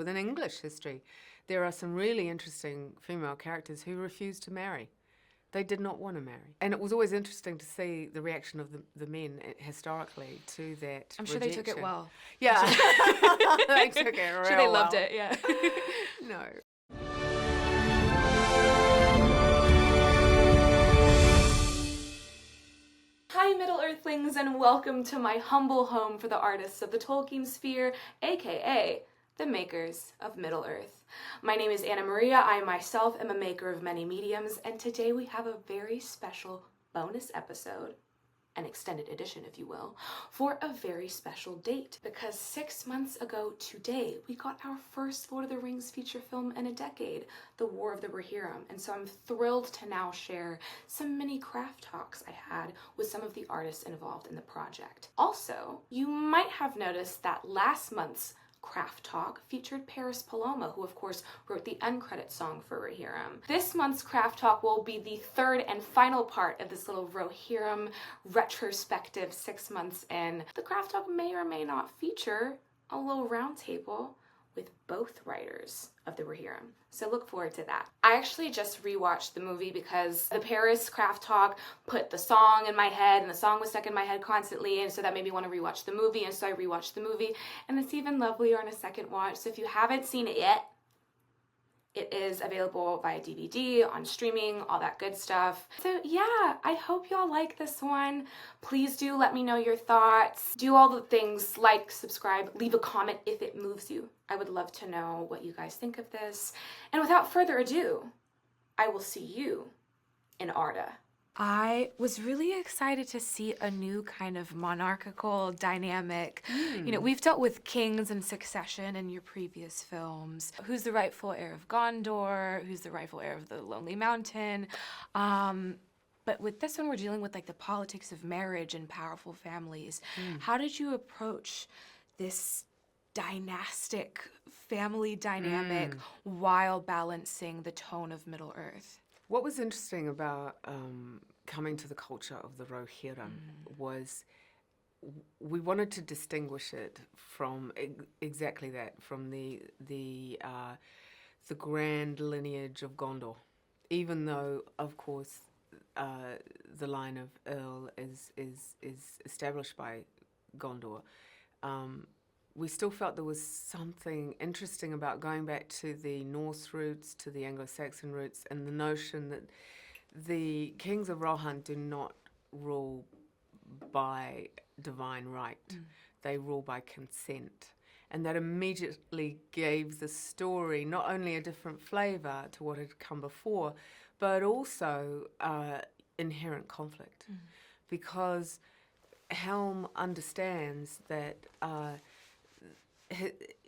within English history, there are some really interesting female characters who refused to marry. They did not want to marry. And it was always interesting to see the reaction of the men historically to that I'm sure rejection. they took it well. Yeah. They took it real I'm sure they loved well. it, yeah. No. Hi, Middle Earthlings, and welcome to my humble home for the artists of the Tolkien sphere, aka the makers of Middle Earth. My name is María. I myself am a maker of many mediums, and today we have a very special bonus episode, an extended edition if you will, for a very special date. Because 6 months ago today, we got our first Lord of the Rings feature film in a decade, The War of the Rohirrim. And so I'm thrilled to now share some mini craft talks I had with some of the artists involved in the project. Also, you might have noticed that last month's Craft Talk featured Paris Paloma, who of course wrote the end credit song for Rohirrim. This month's Craft Talk will be the third and final part of this little Rohirrim retrospective 6 months in. The Craft Talk may or may not feature a little roundtable with both writers of the Rohirrim. So look forward to that. I actually just rewatched the movie because the Paris Craft Talk put the song in my head, and the song was stuck in my head constantly, and so that made me want to rewatch the movie, and so I rewatched the movie, and it's even lovelier on a second watch. So if you haven't seen it yet, it is available via DVD, on streaming, all that good stuff. So yeah, I hope y'all like this one. Please do let me know your thoughts. Do all the things, like, subscribe, leave a comment if it moves you. I would love to know what you guys think of this. And without further ado, I will see you in Arda. I was really excited to see a new kind of monarchical dynamic. You know, we've dealt with kings and succession in your previous films. Who's the rightful heir of Gondor? Who's the rightful heir of the Lonely Mountain? But with this one, we're dealing with like the politics of marriage and powerful families. How did you approach this dynastic family dynamic while balancing the tone of Middle-earth? What was interesting about coming to the culture of the Rohirrim was we wanted to distinguish it from exactly that, from the grand lineage of Gondor. Even though, of course, the line of Earl is established by Gondor, we still felt there was something interesting about going back to the Norse roots, to the Anglo-Saxon roots, and the notion that the kings of Rohan do not rule by divine right. They rule by consent. And that immediately gave the story not only a different flavour to what had come before, but also inherent conflict. Because Helm understands that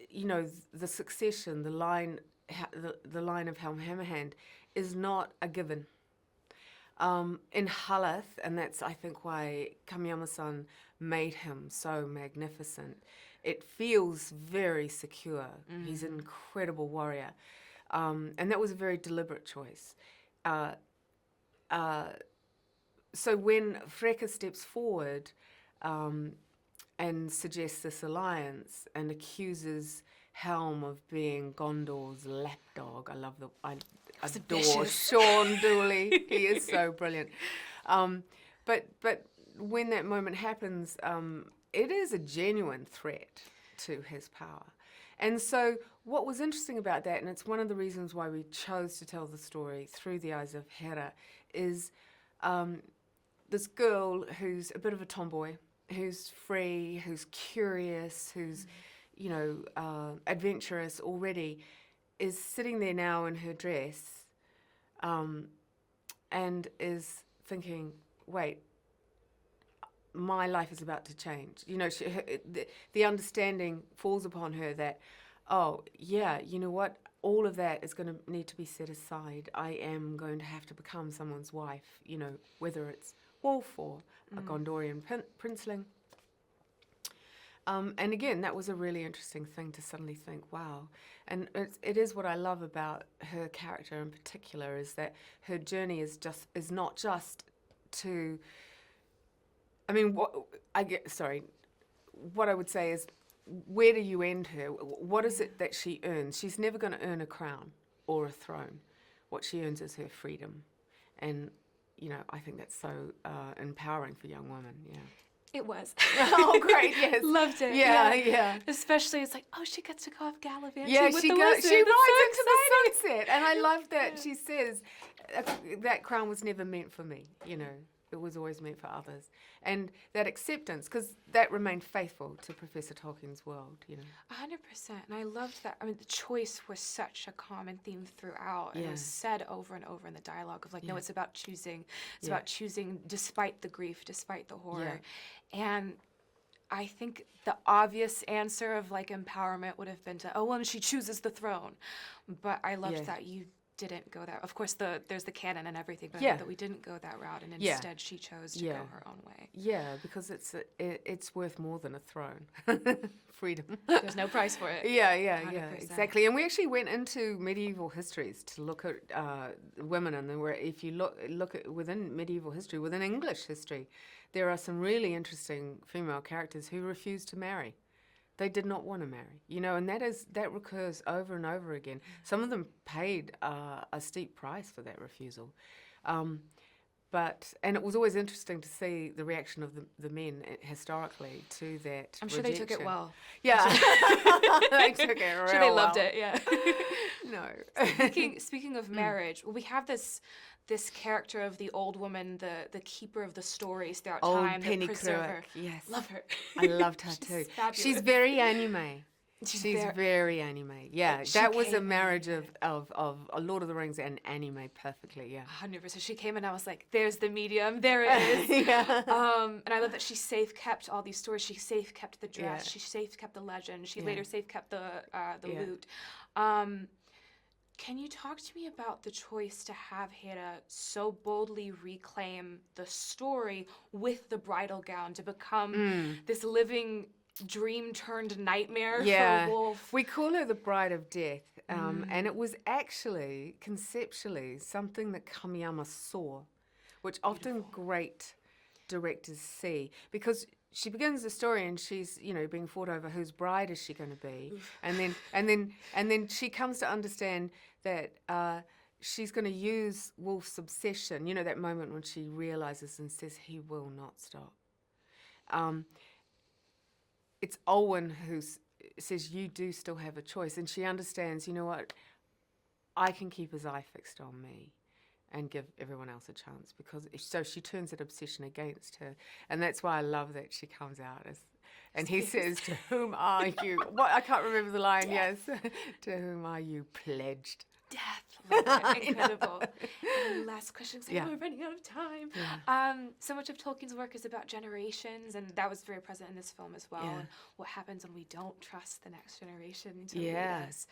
you know, the succession, the line of Helm Hammerhand is not a given. In Halath, and that's I think why Kamiyama-san made him so magnificent, it feels very secure. He's an incredible warrior. And that was a very deliberate choice. So when Freka steps forward, and suggests this alliance and accuses Helm of being Gondor's lapdog. I adore Sean Dooley. He is so brilliant. But when that moment happens, it is a genuine threat to his power. And so what was interesting about that, and it's one of the reasons why we chose to tell the story through the eyes of Hèra, is this girl who's a bit of a tomboy, who's free, who's curious, who's, you know, adventurous already, is sitting there now in her dress and is thinking, wait, my life is about to change. You know, the understanding falls upon her that, oh, yeah, you know what, all of that is going to need to be set aside. I am going to have to become someone's wife, you know, whether it's Wolf or a Gondorian princeling. And again, that was a really interesting thing to suddenly think, wow. And it is what I love about her character in particular, is that her journey is not just to, I mean, what I would say is where do you end her? What is it that she earns? She's never going to earn a crown or a throne. What she earns is her freedom. And, I think that's so empowering for young women, yeah. It was. Oh, great, yes. Loved it. Yeah. Especially, it's like, she gets to go off gallivanting Yeah, with she the goes. wizard. She rides That's into so the exciting. sunset, and I love that she says that crown was never meant for me. It was always meant for others, and that acceptance, because that remained faithful to Professor Tolkien's world. 100%. And I loved that. I mean, the choice was such a common theme throughout. And it was said over and over in the dialogue of like, no, it's about choosing. It's about choosing despite the grief, despite the horror. And I think the obvious answer of like empowerment would have been to, and she chooses the throne. But I loved that you didn't go that. Of course, there's the canon and everything, but I love that we didn't go that route, and instead she chose to go her own way. Yeah, because it's worth more than a throne. Freedom. There's no price for it. Yeah, 100%. exactly. And we actually went into medieval histories to look at women, and if you look at within medieval history, within English history, there are some really interesting female characters who refused to marry. They did not want to marry, and that recurs over and over again. Some of them paid a steep price for that refusal. And it was always interesting to see the reaction of the men historically to that. I'm sure they took it well. Yeah, they took it real I'm sure they loved well. it. Yeah. No. Speaking of marriage, we have this character of the old woman, the keeper of the stories throughout time, the preserver. Yes, love her. I loved her too. Fabulous. She's very anime. She's very anime. Yeah, that was a marriage of Lord of the Rings and anime perfectly. Yeah, 100%. She came and I was like, "There's the medium. There it is." And I love that she safe kept all these stories. She safe kept the dress. She safe kept the legend. She later safe kept the lute. Can you talk to me about the choice to have Hèra so boldly reclaim the story with the bridal gown to become this living dream turned nightmare for a wolf? We call her the Bride of Death, and it was actually conceptually something that Kamiyama saw, which often great directors see, because she begins the story and she's being fought over whose bride is she going to be, and then she comes to understand that she's going to use Wolf's obsession. That moment when she realizes and says he will not stop. It's Olwen who says you do still have a choice, and she understands. What? I can keep his eye fixed on me and give everyone else a chance, so she turns that obsession against her, and that's why I love that she comes out and he says, "To whom are you?" What, I can't remember the line. Yes, "To whom are you pledged?" Death. Incredible. And last question, because we're running out of time. So much of Tolkien's work is about generations, and that was very present in this film as well. And what happens when we don't trust the next generation to lead us.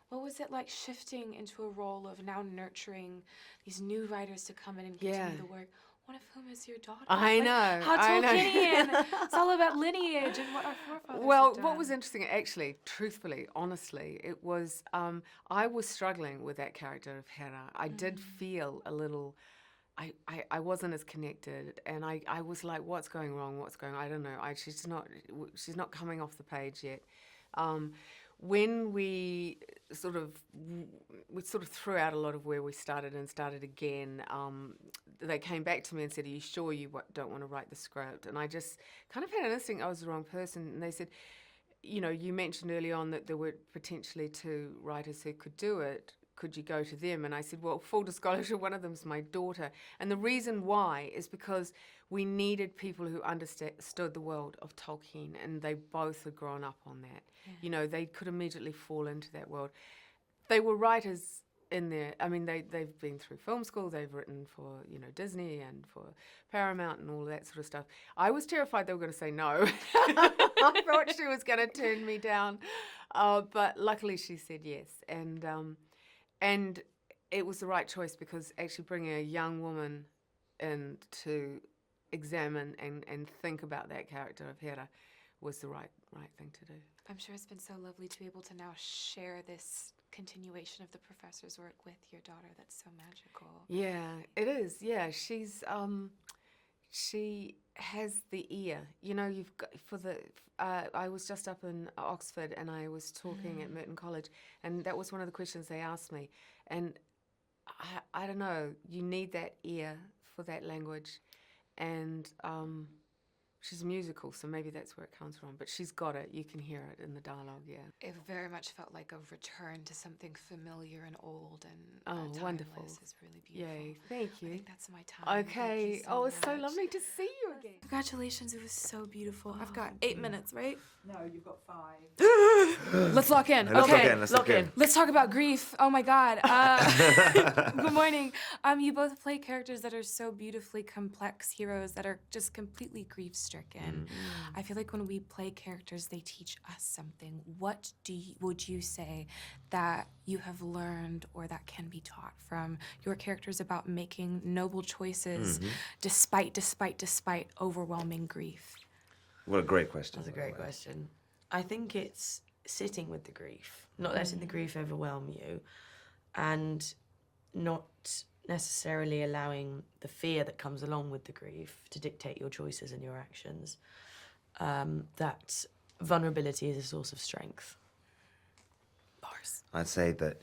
What was it like shifting into a role of now nurturing these new writers to come in and continue the work? One of whom is your daughter. I know. How Tolkienian. It's all about lineage and what our forefathers have done. What was interesting, actually, truthfully, honestly, it was I was struggling with that character of Hèra. I did feel a little. I wasn't as connected, and I was like, what's going wrong? What's going on? I don't know. She's not coming off the page yet. When we sort of threw out a lot of where we started and started again, they came back to me and said, "Are you sure you don't want to write the script?" And I just kind of had an instinct I was the wrong person. And they said, you mentioned early on that there were potentially 2 writers who could do it. Could you go to them? And I said, well, full disclosure, one of them's my daughter. And the reason why is because we needed people who understood the world of Tolkien, and they both had grown up on that. They could immediately fall into that world. They were writers in there. I mean, they've been through film school. They've written for, Disney and for Paramount and all that sort of stuff. I was terrified they were going to say no. I thought she was going to turn me down. But luckily she said yes. And it was the right choice, because actually bringing a young woman in to examine and think about that character of Hèra was the right thing to do. I'm sure it's been so lovely to be able to now share this continuation of the professor's work with your daughter. That's so magical. Yeah, it is. Yeah, she has the ear. You know, you've got I was just up in Oxford and I was talking at Merton College, and that was one of the questions they asked me. And I don't know, you need that ear for that language. And she's musical, so maybe that's where it comes from. But she's got it. You can hear it in the dialogue, yeah. It very much felt like a return to something familiar and old and timeless. Wonderful. It's really beautiful. Yay, thank you. I think that's my time. Okay. Thank you so It's so much. lovely to see you again. Congratulations, it was so beautiful. I've got 8 minutes, right? No, you've got 5. Let's lock in. Let's Okay. lock in. Let's talk about grief. Oh my God. Good morning. You both play characters that are so beautifully complex heroes that are just completely grief-stricken. I feel like when we play characters, they teach us something. What would you say that you have learned or that can be taught from your characters about making noble choices despite overwhelming grief? What a great question. That's a great question. I think it's sitting with the grief, not letting the grief overwhelm you, and not necessarily allowing the fear that comes along with the grief to dictate your choices and your actions. That vulnerability is a source of strength. Bars. I'd say that,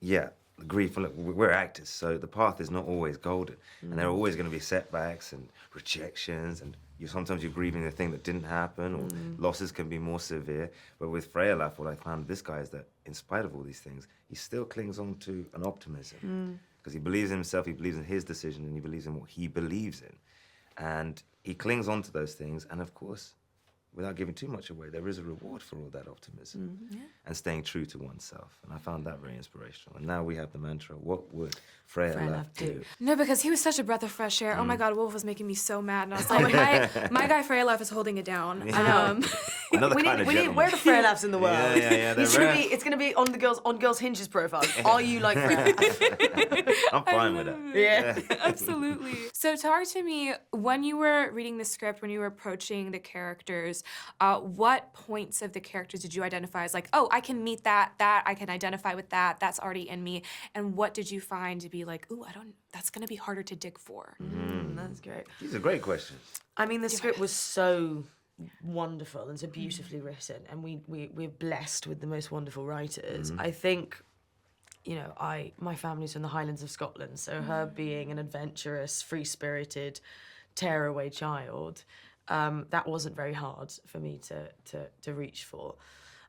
yeah, the grief, look, we're actors, so the path is not always golden. And there are always going to be setbacks and rejections, and sometimes you're grieving a thing that didn't happen, or losses can be more severe. But with Fréaláf, what I found with this guy is that in spite of all these things, he still clings on to an optimism. Because he believes in himself, he believes in his decision, and he believes in what he believes in. And he clings on to those things, and of course, without giving too much away, there is a reward for all that optimism and staying true to oneself. And I found that very inspirational. And now we have the mantra, what would Fréaláf do? No, because he was such a breath of fresh air. Oh my God, Wolf was making me so mad. And I was like, my guy Fréaláf is holding it down. Another We kind of need gentleman. where are the Fréaláfs in the world? Yeah, they're rare. It's gonna be on Girls Hinge's profile. Are you like Fréaláf? I'm fine with that. Yeah. Absolutely. So talk to me, when you were reading the script, when you were approaching the characters, what points of the characters did you identify as like, oh, I can meet that, I can identify with that's already in me, and what did you find to be like, ooh, that's gonna be harder to dig for? That's great. These are great questions. I mean, the script was so wonderful and so beautifully written, and we're blessed with the most wonderful writers. I think, you know, my family's from the Highlands of Scotland, so her being an adventurous, free-spirited, tearaway child, that wasn't very hard for me to reach for.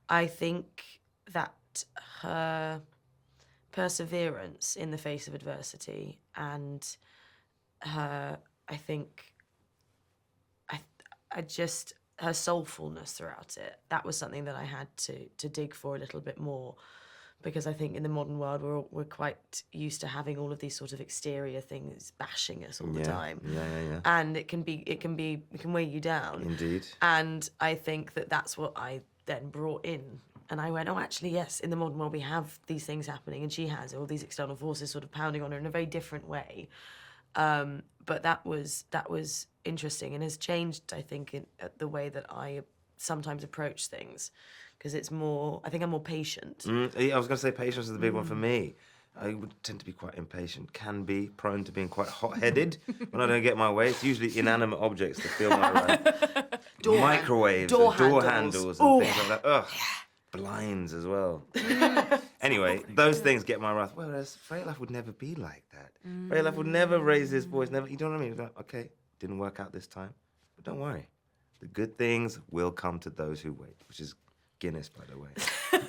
I think that her perseverance in the face of adversity and her, her soulfulness throughout it, that was something that I had to dig for a little bit more, because I think in the modern world we're quite used to having all of these sort of exterior things bashing us all the time. Yeah. And it can weigh you down. Indeed. And I think that that's what I then brought in. And I went, oh, actually, yes, in the modern world we have these things happening, and she has all these external forces sort of pounding on her in a very different way. But that was interesting and has changed, I think, in the way that I sometimes approach things, because it's more, I think I'm more patient. I was going to say patience is the big one for me. I would tend to be quite impatient, can be prone to being quite hot-headed when I don't get my way. It's usually inanimate objects that feel my way. Microwaves, door door handles. handles and things like that. Ugh. Blinds as well. Anyway, those things get my wrath. Whereas Fréaláf would never be like that. Fréaláf would never raise his voice. Never. You know what I mean? He'd be like, okay, didn't work out this time, but don't worry. The good things will come to those who wait, which is Guinness, by the way,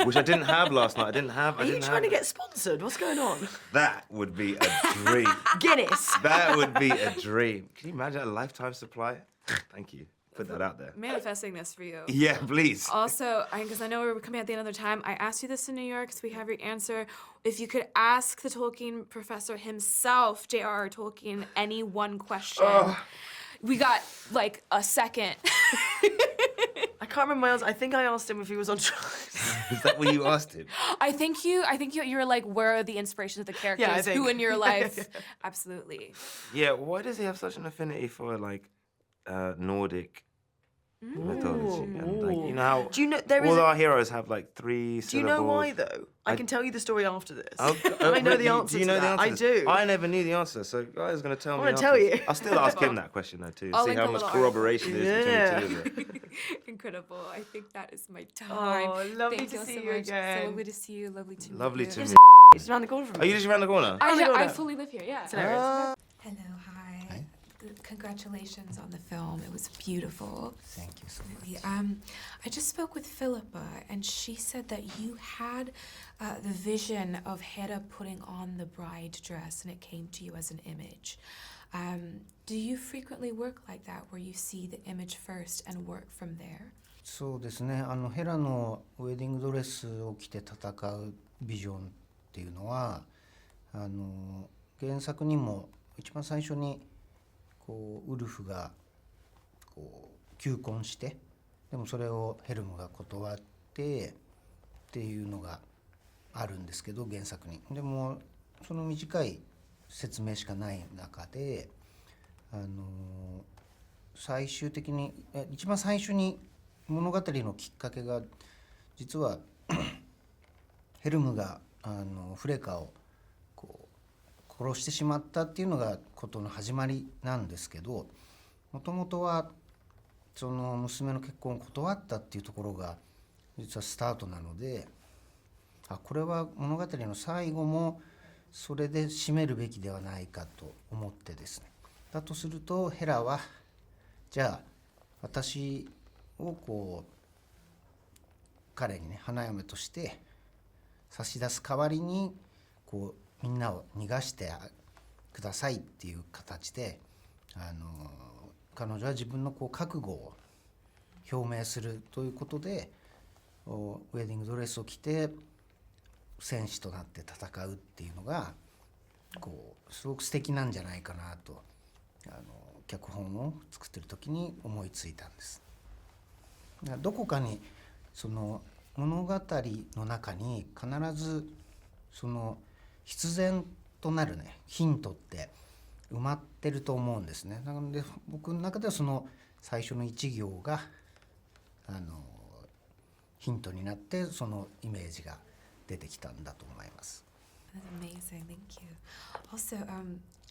which I didn't have last night. Are you trying to get sponsored? What's going on? That would be a dream. Guinness. That would be a dream. Can you imagine a lifetime supply? Thank you. Put that out there. Manifesting this for you. Yeah, please. Also, because I know we're coming at the end of the time, I asked you this in New York, so we have your answer. If you could ask the Tolkien professor himself, J.R.R. Tolkien, any one question, we got like a second. I can't remember my answer. I think I asked him if he was on drugs. Is that what you asked him? I think you were like, where are the inspirations of the characters? Yeah, I think. Who in your life? Absolutely. Yeah, why does he have such an affinity for like Nordic mythology. And like, you know how Do you know there is? all our heroes have like 3 syllables. Do you know why though? I can tell you the story after this. Oh, I know the really? answer Do you know to the that. answer? I do. I never knew the answer, so Gaia's going to tell me. I'm gonna tell you. I'll still ask him that question though too. I'll See link how a much little corroboration there is Yeah. between the two of it. Incredible. I think that is my time. Oh, lovely Thank to you see so you much. So again. lovely to see you. Lovely to Lovely meet to you. meet. It's around the corner from Are me. you just around the corner? I fully live here, yeah. hilarious. Hello, hi. Congratulations on the film. It was beautiful. Thank you so much. Really. I just spoke with Philippa, and she said that you had the vision of Hèra putting on the bride dress, and it came to you as an image. Do you frequently work like that, where you see the image first and work from there? そうですね。ヘラのウェディングドレスを着て戦うビジョンっていうのは、原作にも一番最初にこうウルフがこう求婚して、でもそれをヘルムが断ってっていうのがあるんですけど、原作に。でもその短い説明しかない中で、最終的に一番最初に物語のきっかけが実はヘルムがフレカをこう殺してしまったっていうのがことの始まりなんですけど、もともとはその娘の結婚を断ったっていうところが実はスタートなので、これは物語の最後もそれで締めるべきではないかと思ってですね。だとするとヘラはじゃあ私をこう彼にね花嫁として差し出す代わりにこうみんなを逃がしてくださいっていう形で彼女は自分のこう覚悟を表明するということでウェディングドレスを着て戦士となって戦うっていうのがこうすごく素敵なんじゃないかなと脚本を作ってる時に思いついたんです。どこかにその物語の中に必ずその必然となるねヒントって埋まってると思うんですね。なので僕の中ではその最初の一行がヒントになってそのイメージが出てきたんだと思います。That's amazing, thank you. Also,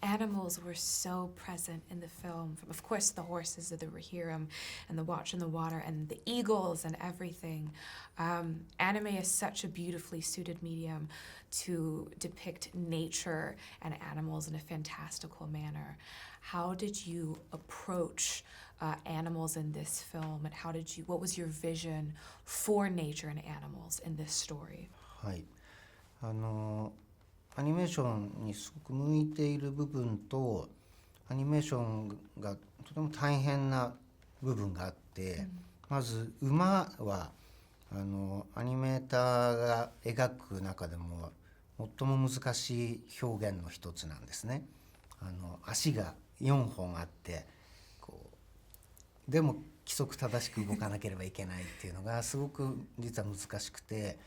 animals were so present in the film. Of course, the horses of the Rohirrim and the Watch in the Water and the eagles and everything. Anime is such a beautifully suited medium to depict nature and animals in a fantastical manner. How did you approach animals in this film, and what was your vision for nature and animals in this story? はい。アニメーションにすごく向いている部分とアニメーションがとても大変な部分があって、まず馬はアニメーターが描く中でも最も難しい表現の一つなんですね。足が4本あってでも規則正しく動かなければいけないっていうのがすごく実は難しくて、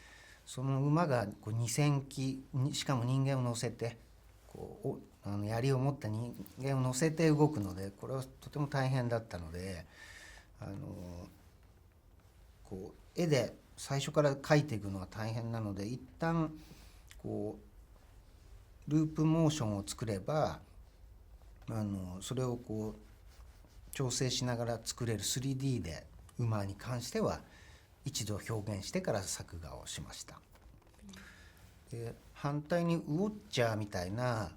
その馬が2000騎しかも人間を乗せて槍を持った人間を乗せて動くので、これはとても大変だったので絵で最初から描いていくのは大変なので、一旦ループモーションを作ればそれを調整しながら作れる 3D で馬に関しては一度表現してから作画をしました。で反対にウォッチャーみたいな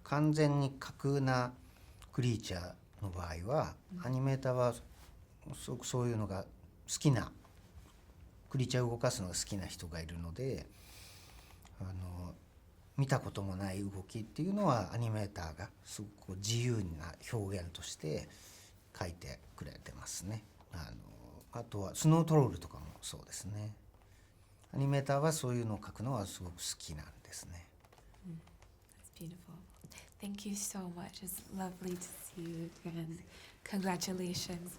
完全に架空なクリーチャーの場合は、アニメーターはすごくそういうのが好きなクリーチャーを動かすのが好きな人がいるので見たこともない動きっていうのはアニメーターがすごく自由な表現として描いてくれてますね。あとはスノートロールとかもそうですね。アニメーターはそういうのを描くのはすごく好きなんですね。That's beautiful. Thank you so much. It's lovely to see you again. Congratulations.